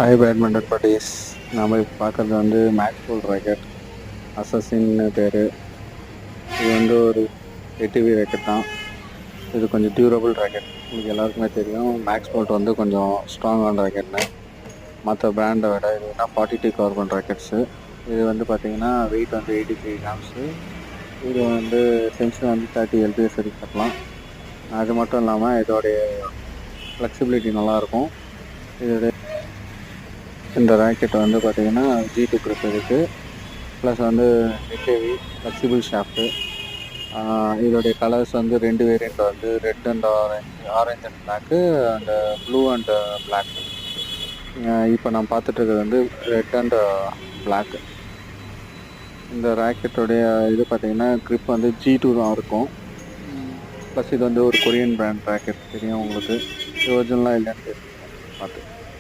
Hi badminton buddies. நாம் இப்போ பார்க்குறது வந்து மேக்ஸ்போல் ராக்கெட் அசஸின்னு பேர். இது வந்து ஒரு ஏடிவி ராக்கெட் தான். இது கொஞ்சம் டியூரபிள் ராக்கெட். உங்களுக்கு எல்லாருக்குமே தெரியும் மேக்ஸ்போல்ட் வந்து கொஞ்சம் ஸ்ட்ராங்கான ராக்கெட்னு. மற்ற பிராண்டை விட இது என்ன 42 கார்பன் ராக்கெட்ஸு. இது வந்து பார்த்திங்கன்னா வெயிட் வந்து 83 கிராம்ஸு. இது வந்து டென்ஷன் வந்து 30 LPS வரைக்கும் கட்டலாம். அது மட்டும் இல்லாமல் இதோடைய ஃப்ளெக்சிபிலிட்டி நல்லாயிருக்கும். இதோடைய இந்த ராக்கெட் வந்து பார்த்திங்கன்னா G2 grip இருக்குது. ப்ளஸ் வந்து ஹெச்ஏவி ஃப்ளெக்சிபிள் ஷாஃப்ட்டு. இதோடைய கலர்ஸ் வந்து 2 வேரியண்ட் வந்து red and orange and block and blue and block. இப்போ நான் பார்த்துட்ருக்கிறது வந்து ரெட் அண்ட் பிளாக்கு. இந்த ராக்கெட்டோடைய இது பார்த்திங்கன்னா க்ரிப் வந்து G2 தான் இருக்கும். ப்ளஸ் இது வந்து ஒரு கொரியன் பிராண்ட் ராக்கெட். தெரியும் உங்களுக்கு. இது ஒரிஜினலாக இல்லைன்னு தெரியும் பார்த்து.